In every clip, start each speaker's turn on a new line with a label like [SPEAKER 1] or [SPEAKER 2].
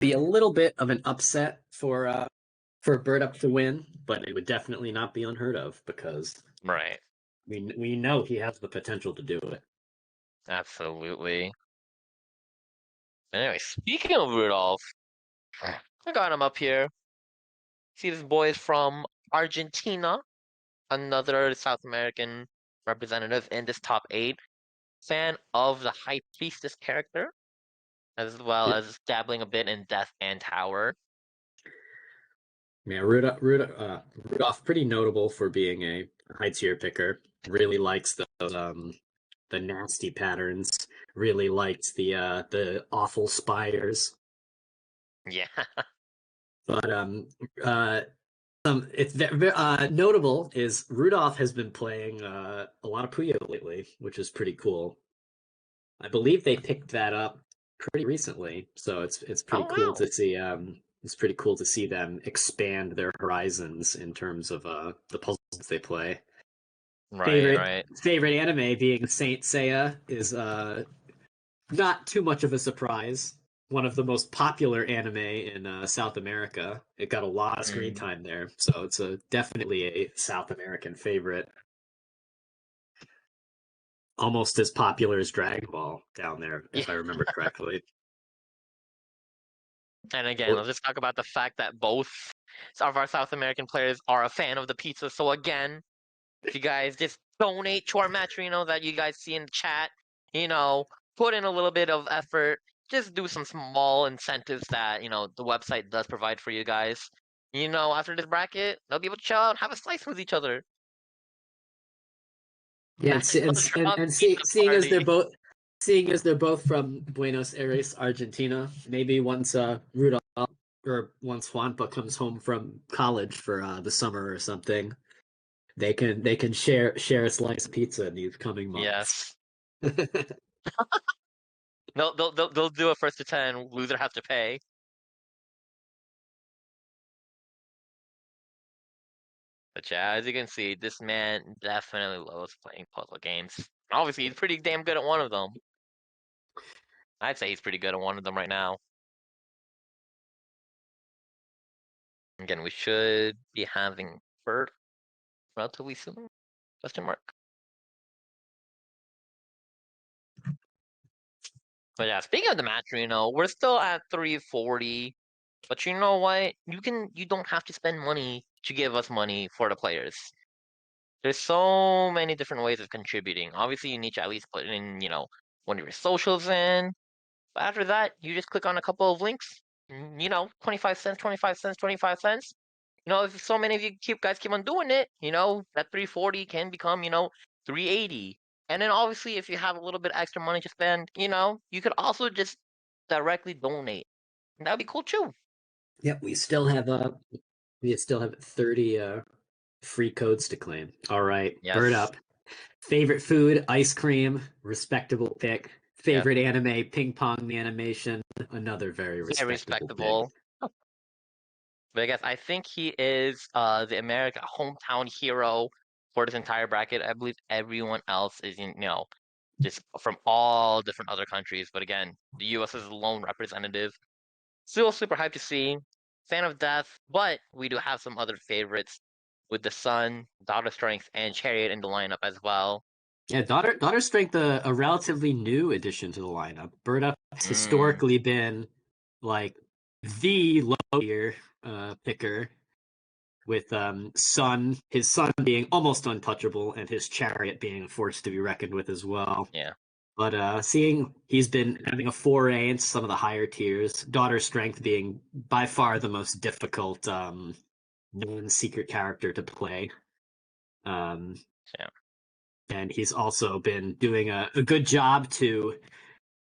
[SPEAKER 1] be a little bit of an upset for birdup to win, but it would definitely not be unheard of because
[SPEAKER 2] Right.
[SPEAKER 1] we know he has the potential to do it.
[SPEAKER 2] Absolutely. Anyway, speaking of Rudolph, I got him up here. See, this boy is from Argentina, another South American representative in this top 8. Fan of the High Priestess character, as well
[SPEAKER 1] Yeah,
[SPEAKER 2] as dabbling a bit in Death and Tower.
[SPEAKER 1] yeah, Rudolph, pretty notable for being a high tier picker. Really likes the nasty patterns. Really liked the awful spires.
[SPEAKER 2] Yeah.
[SPEAKER 1] But it's notable is Rudolph has been playing a lot of Puyo lately, which is pretty cool. I believe they picked that up pretty recently, so it's pretty
[SPEAKER 2] Oh,
[SPEAKER 1] cool
[SPEAKER 2] wow.
[SPEAKER 1] to see. It's pretty cool to see them expand their horizons in terms of the puzzles they play.
[SPEAKER 2] Right,
[SPEAKER 1] Favorite
[SPEAKER 2] right.
[SPEAKER 1] favorite anime being Saint Seiya is not too much of a surprise. One of the most popular anime in South America. It got a lot of screen
[SPEAKER 2] Mm.
[SPEAKER 1] time there, so it's definitely a South American favorite. Almost as popular as Dragon Ball down there,
[SPEAKER 2] Yeah.
[SPEAKER 1] if I remember correctly.
[SPEAKER 2] And again, let's just talk about the fact that both of our South American players are a fan of the pizza. So again, if you guys just donate to our match, that you guys see in the chat, you know, put in a little bit of effort, just do some small incentives that, the website does provide for you guys. After this bracket, they'll be able to chill out, have a slice with each other.
[SPEAKER 1] Yeah,
[SPEAKER 2] Magical drop pizza
[SPEAKER 1] seeing as
[SPEAKER 2] party.
[SPEAKER 1] they're both from Buenos Aires, Argentina, maybe once Rudolph or once Juanpa comes home from college for the summer or something, they can share a slice of pizza in these coming months.
[SPEAKER 2] Yes. They'll do a first to 10, loser has to pay. But yeah, as you can see, this man definitely loves playing puzzle games. Obviously, he's pretty damn good at one of them. I'd say he's pretty good at one of them right now. Again, we should be having Bert relatively soon? Question mark. But yeah, speaking of the match, we're still at 340. But you know what? You don't have to spend money to give us money for the players. There's so many different ways of contributing. Obviously, you need to at least put in, one of your socials in. But after that, you just click on a couple of links. 25 cents, 25 cents, 25 cents. If so many of you guys keep on doing it, that 340 can become, 380. And then obviously, if you have a little bit extra money to spend, you could also just directly donate. And that'd be cool too.
[SPEAKER 1] Yep, we still have 30 free codes to claim. All right, bird
[SPEAKER 2] Yes.
[SPEAKER 1] up. Favorite food, ice cream, respectable pick.
[SPEAKER 2] Yep.
[SPEAKER 1] Favorite anime, ping pong the animation, another very
[SPEAKER 2] Very
[SPEAKER 1] respectable pick.
[SPEAKER 2] respectable. But I think he is the America hometown hero for this entire bracket. I believe everyone else is just from all different other countries. But again, the US is the lone representative. Still super hyped to see. Fan of Death, but we do have some other favorites with the Sun, Daughter Strength, and Chariot in the lineup as well.
[SPEAKER 1] Yeah, daughter strength, a relatively new addition to the lineup. Bird up has
[SPEAKER 2] Mm,
[SPEAKER 1] historically been like the low tier picker with his son being almost untouchable and his chariot being a force to be reckoned with as well.
[SPEAKER 2] yeah.
[SPEAKER 1] But seeing he's been having a foray into some of the higher tiers, daughter strength being by far the most difficult non-secret character to play. Um,
[SPEAKER 2] Yeah.
[SPEAKER 1] and he's also been doing a good job to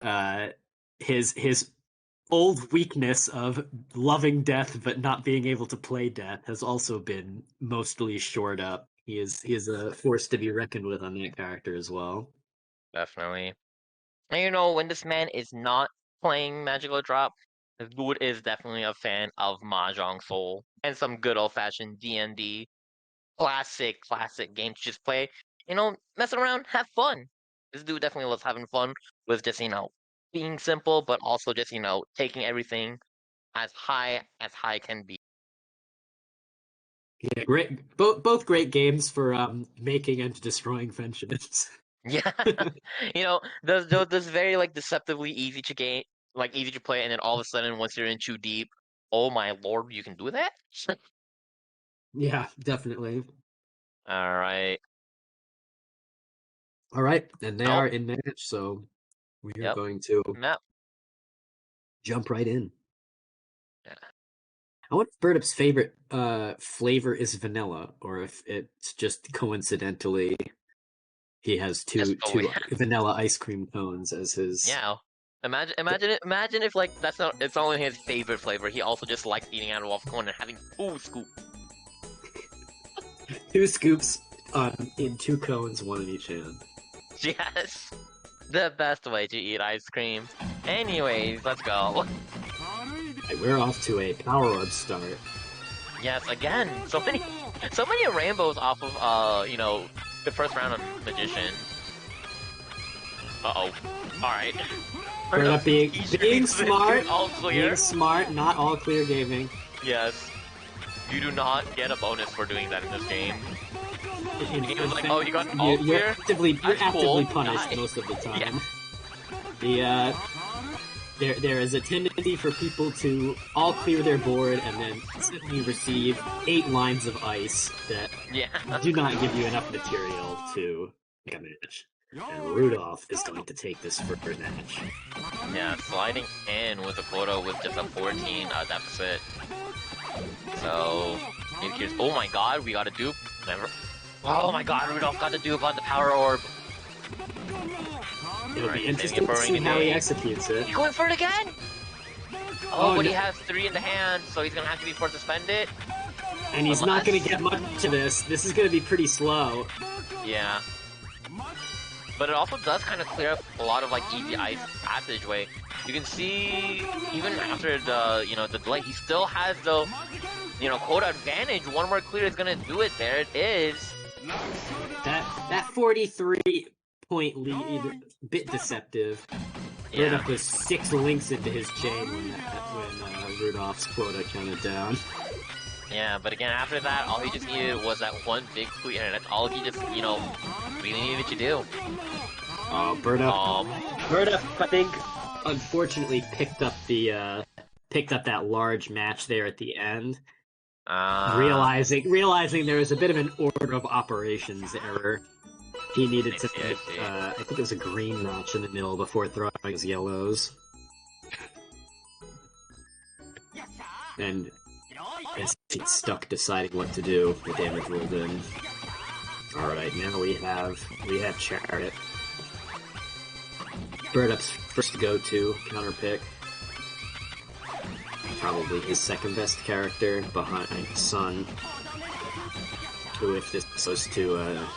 [SPEAKER 1] uh, his old weakness of loving death but not being able to play death has also been mostly shored up. He is a force to be reckoned with on that character as well.
[SPEAKER 2] Definitely. And when this man is not playing Magical Drop, the dude is definitely a fan of Mahjong Soul and some good old fashioned D&D. Classic game to just play. Mess around, have fun. This dude definitely loves having fun with just, being simple, but also just, taking everything as high can be.
[SPEAKER 1] Yeah, great. Both great games for making and destroying friendships.
[SPEAKER 2] Yeah, those very like deceptively easy to game, like easy to play, and then all of a sudden once you're in too deep, oh my lord, you can do that.
[SPEAKER 1] Yeah, definitely.
[SPEAKER 2] All right.
[SPEAKER 1] All right, and they
[SPEAKER 2] Oh,
[SPEAKER 1] are in match, so we are
[SPEAKER 2] yep.
[SPEAKER 1] going to
[SPEAKER 2] Map.
[SPEAKER 1] jump right in.
[SPEAKER 2] Yeah.
[SPEAKER 1] I wonder if Burdup's favorite flavor is vanilla, or if it's just coincidentally he has
[SPEAKER 2] Yes. Oh,
[SPEAKER 1] two vanilla ice cream cones as his
[SPEAKER 2] yeah. Imagine if like it's only his favorite flavor. He also just likes eating out of off cone and having two scoop.
[SPEAKER 1] two scoops in two cones, one in each hand.
[SPEAKER 2] Yes. The best way to eat ice cream. Anyways, let's go.
[SPEAKER 1] Right, we're off to a power orb start.
[SPEAKER 2] Yes, again, so many rainbows off of the first round of Magician. Uh-oh. Alright.
[SPEAKER 1] Burdup being smart,
[SPEAKER 2] All clear.
[SPEAKER 1] being smart, not all clear gaming.
[SPEAKER 2] Yes. You do not get a bonus for doing that in this game.
[SPEAKER 1] In
[SPEAKER 2] The game is like,
[SPEAKER 1] fact,
[SPEAKER 2] oh, you got all
[SPEAKER 1] you're
[SPEAKER 2] clear?
[SPEAKER 1] actively
[SPEAKER 2] Cool.
[SPEAKER 1] punished
[SPEAKER 2] Nice.
[SPEAKER 1] most of the time.
[SPEAKER 2] Yeah.
[SPEAKER 1] There is a tendency for people to all clear their board and then suddenly receive 8 lines of ice that do not give you enough material to make a match. And Rudolph is going to take this first match.
[SPEAKER 2] Yeah, sliding in with a quota with just a 14 deficit. So, maybe here's. Oh my god, we got a dupe. Never. Oh my god, Rudolph got the dupe on the power orb.
[SPEAKER 1] It'll be interesting to see how he executes it.
[SPEAKER 2] He's going for it again! Oh, but
[SPEAKER 1] no.
[SPEAKER 2] he has 3 in the hand, so he's gonna have to be forced to spend it.
[SPEAKER 1] And he's not going to get much of this. This is going to be pretty slow.
[SPEAKER 2] Yeah. But it also does kind of clear up a lot of like easy ice passageway. You can see even after the the delay, he still has the quota advantage. One more clear is gonna do it. There it is.
[SPEAKER 1] That 43-point lead, bit deceptive.
[SPEAKER 2] Yeah.
[SPEAKER 1] Rudolph was 6 links into his chain when Rudolph's quota counted down.
[SPEAKER 2] Yeah, but again, after that, all he just needed was that one big clear, and that's all he just, really needed to do.
[SPEAKER 1] Oh, Birdup, I think, unfortunately picked up that large match there at the end. Realizing there was a bit of an order of operations error. He needed to make, I think it was a green match in the middle before throwing his yellows. And as he's stuck deciding what to do, the damage rolled in. Alright, now we have Chariot. Birdup's first go-to counterpick. Probably his second best character behind Sun. Who, if this goes to a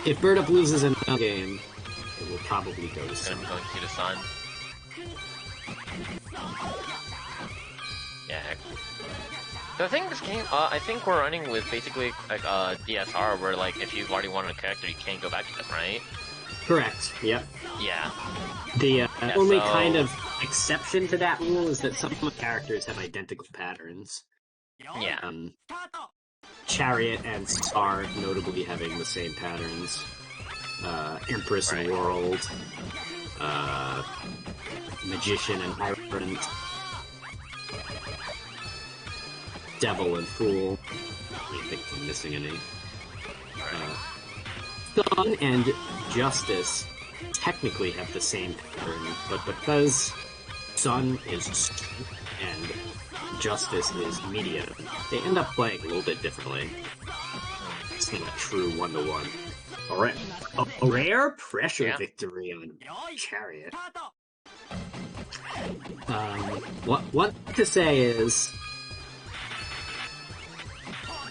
[SPEAKER 1] if Birdup loses another game, it will probably go to Sun.
[SPEAKER 2] Going to the Sun. Yeah. So I think this game, I think we're running with basically like DSR, where like if you've already won a character, you can't go back to them, right?
[SPEAKER 1] Correct. Yep.
[SPEAKER 2] Yeah.
[SPEAKER 1] The only kind of exception to that rule is that some of the characters have identical patterns.
[SPEAKER 2] Yeah.
[SPEAKER 1] Chariot and Star notably having the same patterns. Empress and World. Magician and Tyrant. Devil and Fool. I don't think I'm missing any. Sun and Justice technically have the same pattern, but because Sun is strength and Justice is medium, they end up playing a little bit differently. It's not a true 1-to-1. Alright, a rare pressure victory on Chariot. What to say is,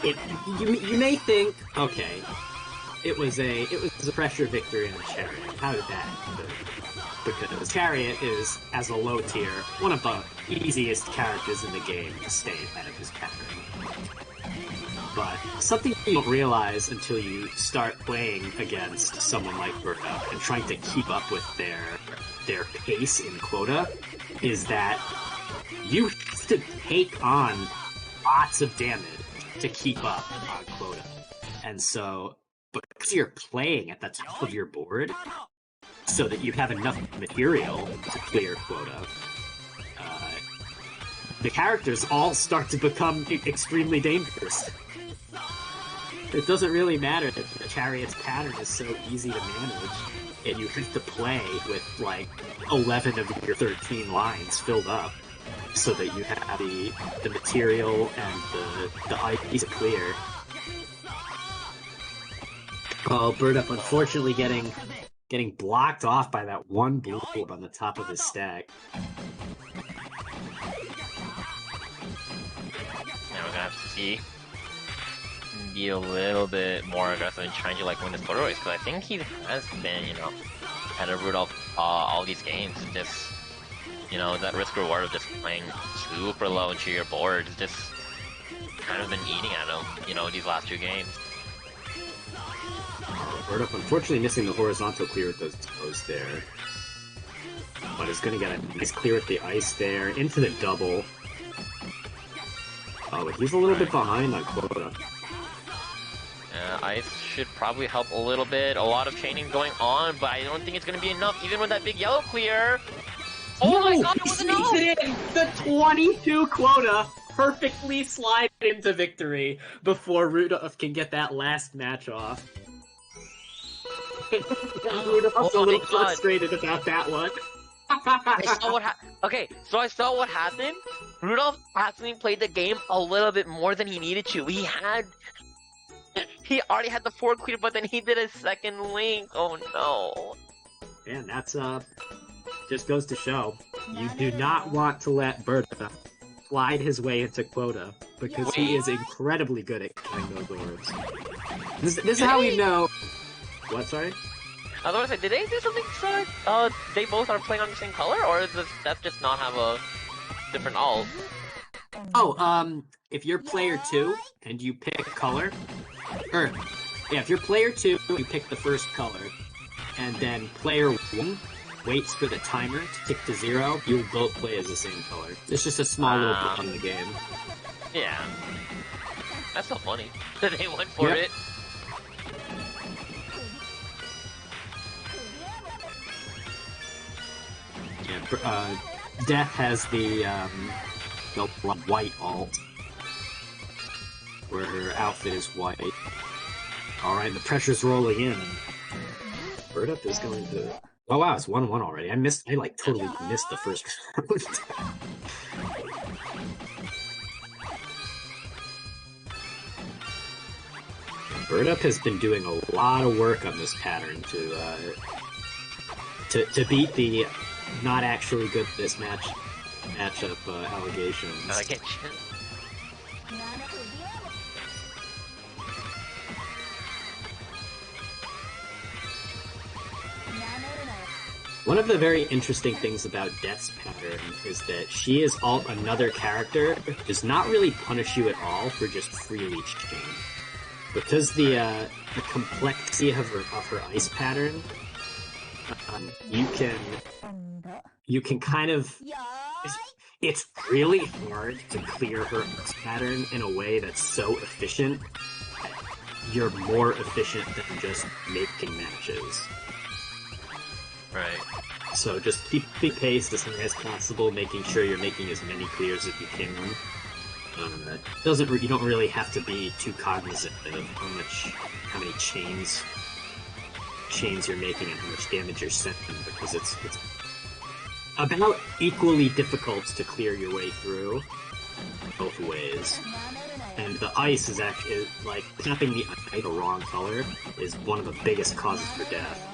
[SPEAKER 1] you may think, okay, it was a pressure victory on Chariot. How did that happen? Because Chariot is, as a low tier, one of the easiest characters in the game to stay ahead of his pattern. But something you don't realize until you start playing against someone like Birdup and trying to keep up with their their pace in quota is that you have to take on lots of damage to keep up on quota. And so, because you're playing at the top of your board, so that you have enough material to clear quota, the characters all start to become extremely dangerous. It doesn't really matter that the Chariot's pattern is so easy to manage, and you have to play with, like, 11 of your 13 lines filled up, so that you have the material and the ice clear. Oh, birdup unfortunately getting blocked off by that one blue orb on the top of his stack.
[SPEAKER 2] Now we're gonna have to see. Be a little bit more aggressive in trying to like win this quarter race, because I think he has been, you know, had a Rudolph all these games. Just, you know, that risk reward of just playing super low into your board has just kind of been eating at him, you know, these last 2 games.
[SPEAKER 1] birdup unfortunately missing the horizontal clear with those toes there, but is going to get a nice clear with the ice there into the double. Oh, but he's a little bit behind on quota.
[SPEAKER 2] Ice should probably help a little bit. A lot of chaining going on, but I don't think it's going to be enough, even with that big yellow clear. Oh my god, it was enough!
[SPEAKER 1] It in! The 22 quota perfectly slide into victory before Rudolph can get that last match off. Rudolph's a little frustrated about that one.
[SPEAKER 2] I saw what okay, so I saw what happened. Rudolph actually played the game a little bit more than he needed to. He already had the 4 clear, but then he did a second link. Oh no.
[SPEAKER 1] Man, that's just goes to show you do not want to let birdup slide his way into quota, because he is incredibly good at killing those orbs. This is how we know. What, sorry?
[SPEAKER 2] I was gonna say, did they do something so they both are playing on the same color, or does that just not have a different alt?
[SPEAKER 1] Oh, if you're player 2 and you pick a color, or yeah, if you're player 2, you pick the first color, and then player 1 waits for the timer to tick to 0, you will both play as the same color. It's just a small little glitch in the game.
[SPEAKER 2] Yeah. That's so funny. They went for it.
[SPEAKER 1] Yeah, Death has the white alt, where her outfit is white. Alright, the pressure's rolling in. birdup is going to... Oh wow, it's 1-1 already. I like totally missed the first round. birdup has been doing a lot of work on this pattern to beat the not actually good at this matchup allegations. One of the very interesting things about Death's pattern is that she is another character that does not really punish you at all for just freely cheating. Because the complexity of her ice pattern, you can kind of... It's really hard to clear her ice pattern in a way that's so efficient that you're more efficient than just making matches.
[SPEAKER 2] Right.
[SPEAKER 1] So just keep the pace as high as possible, making sure you're making as many clears as you can. You don't really have to be too cognizant of how many chains you're making and how much damage you're sending, because it's about equally difficult to clear your way through both ways. And the ice is actually, like, tapping the ice the wrong color is one of the biggest causes for death.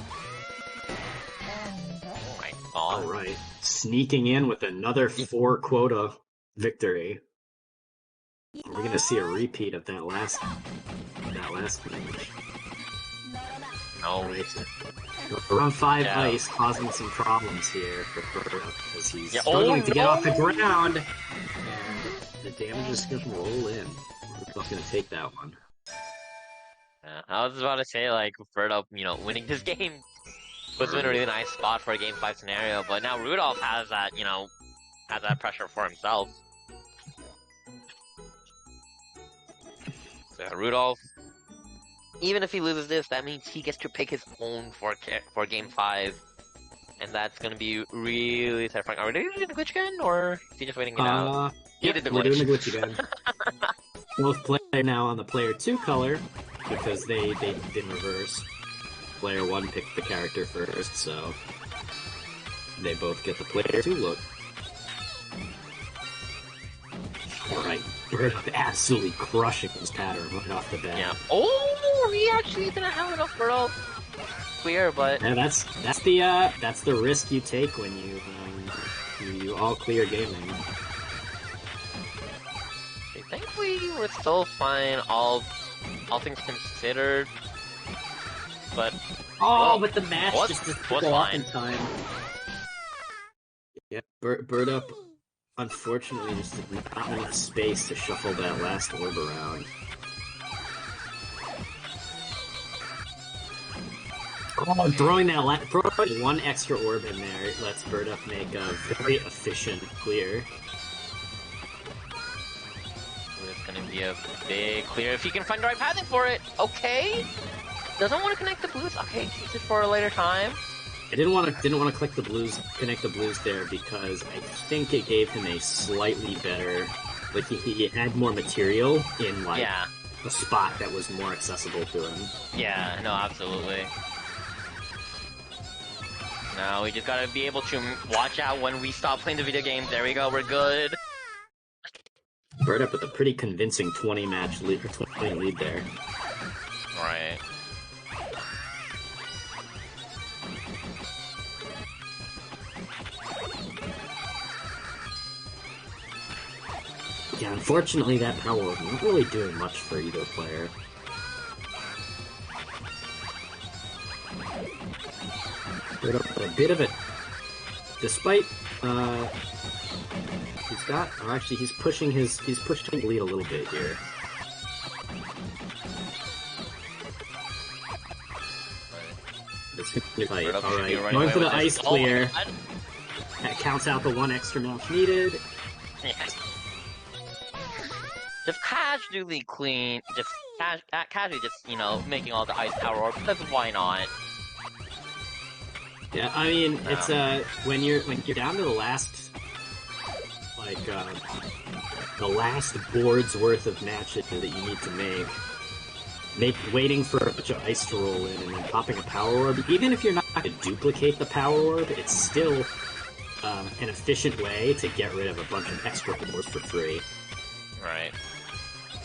[SPEAKER 1] Alright, sneaking in with another 4 quota victory. We're gonna see a repeat of that last match.
[SPEAKER 2] No.
[SPEAKER 1] Right. Round 5 ice causing some problems here for birdup, because he's struggling to get off the ground, and the damage is gonna roll in. We're gonna take that one.
[SPEAKER 2] I was about to say, like, birdup, you know, winning this game puts him in a really nice spot for a Game 5 scenario. But now Rudolph has that, has that pressure for himself. So yeah, Rudolph, even if he loses this, that means he gets to pick his own for Game 5. And that's going to be really terrifying. Are we doing the glitch again, or is he just waiting it out?
[SPEAKER 1] He did the glitch. We're doing the glitch again. Both play now on the player 2 color, because they did reverse. Player 1 picked the character first, so they both get the player 2 look. Alright, birdup absolutely crushing this pattern right off the bat.
[SPEAKER 2] Yeah. Oh, he actually didn't have enough birdup clear, but
[SPEAKER 1] yeah, that's the risk you take when you all clear gaming.
[SPEAKER 2] Okay, thankfully we're still fine, all things considered. But
[SPEAKER 1] but the match just took off in time. Yeah, birdup unfortunately just did not have enough space to shuffle that last orb around. Oh, throwing one extra orb in there, it lets birdup make a very efficient clear.
[SPEAKER 2] So it's gonna be a big clear if he can find the right pathing for it. Okay, doesn't want to connect the blues. Okay, keeps it for a later time.
[SPEAKER 1] I didn't want to connect the blues there because I think it gave him a slightly better, like he had more material in like a spot that was more accessible to him.
[SPEAKER 2] Yeah, no, absolutely. No, we just gotta be able to watch out when we stop playing the video games. There we go, we're good.
[SPEAKER 1] birdup with a pretty convincing 20 lead there.
[SPEAKER 2] Right.
[SPEAKER 1] Yeah, unfortunately that power was not really doing much for either player. birdup a bit of it. Despite he's pushing the lead a little bit here. This could be tight. Alright, going for the ice clear. That counts out the one extra match needed.
[SPEAKER 2] Yes. Just casually clean, casually making all the ice power orbs, because why not?
[SPEAKER 1] Yeah, I mean, it's when you're down to the last the last board's worth of matches that you need to waiting for a bunch of ice to roll in and then popping a power orb, even if you're not going to duplicate the power orb, it's still an efficient way to get rid of a bunch of extra orbs for free.
[SPEAKER 2] Right.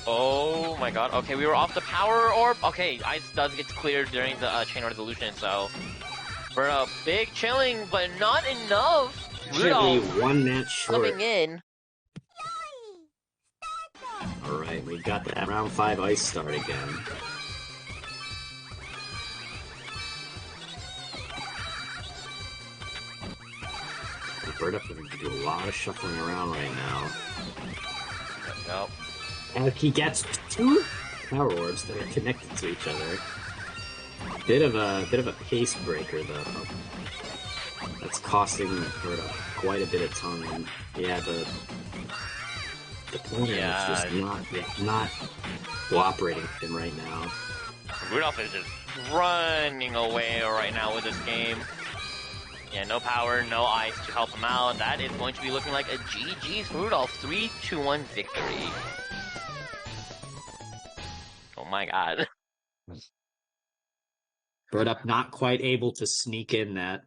[SPEAKER 2] Oh my god, okay, we were off the power orb. Okay, ice does get cleared during the chain order dilution, so we're a big chilling, but not enough. Rudolph
[SPEAKER 1] one match short.
[SPEAKER 2] Coming in.
[SPEAKER 1] Alright, we got that round 5 ice start again. birdup going to do a lot of shuffling around right now.
[SPEAKER 2] Nope.
[SPEAKER 1] And he gets 2 power orbs that are connected to each other. Bit of a pace breaker though. That's costing birdup quite a bit of time. Yeah, the player is just not cooperating with him right now.
[SPEAKER 2] Rudolph is just running away right now with this game. Yeah, no power, no ice to help him out. That is going to be looking like a GG's Rudolph 3-2-1 victory. Oh my god.
[SPEAKER 1] birdup not quite able to sneak in that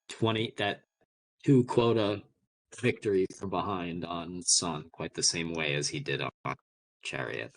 [SPEAKER 1] 2 quota victory from behind on Sun quite the same way as he did on Chariot.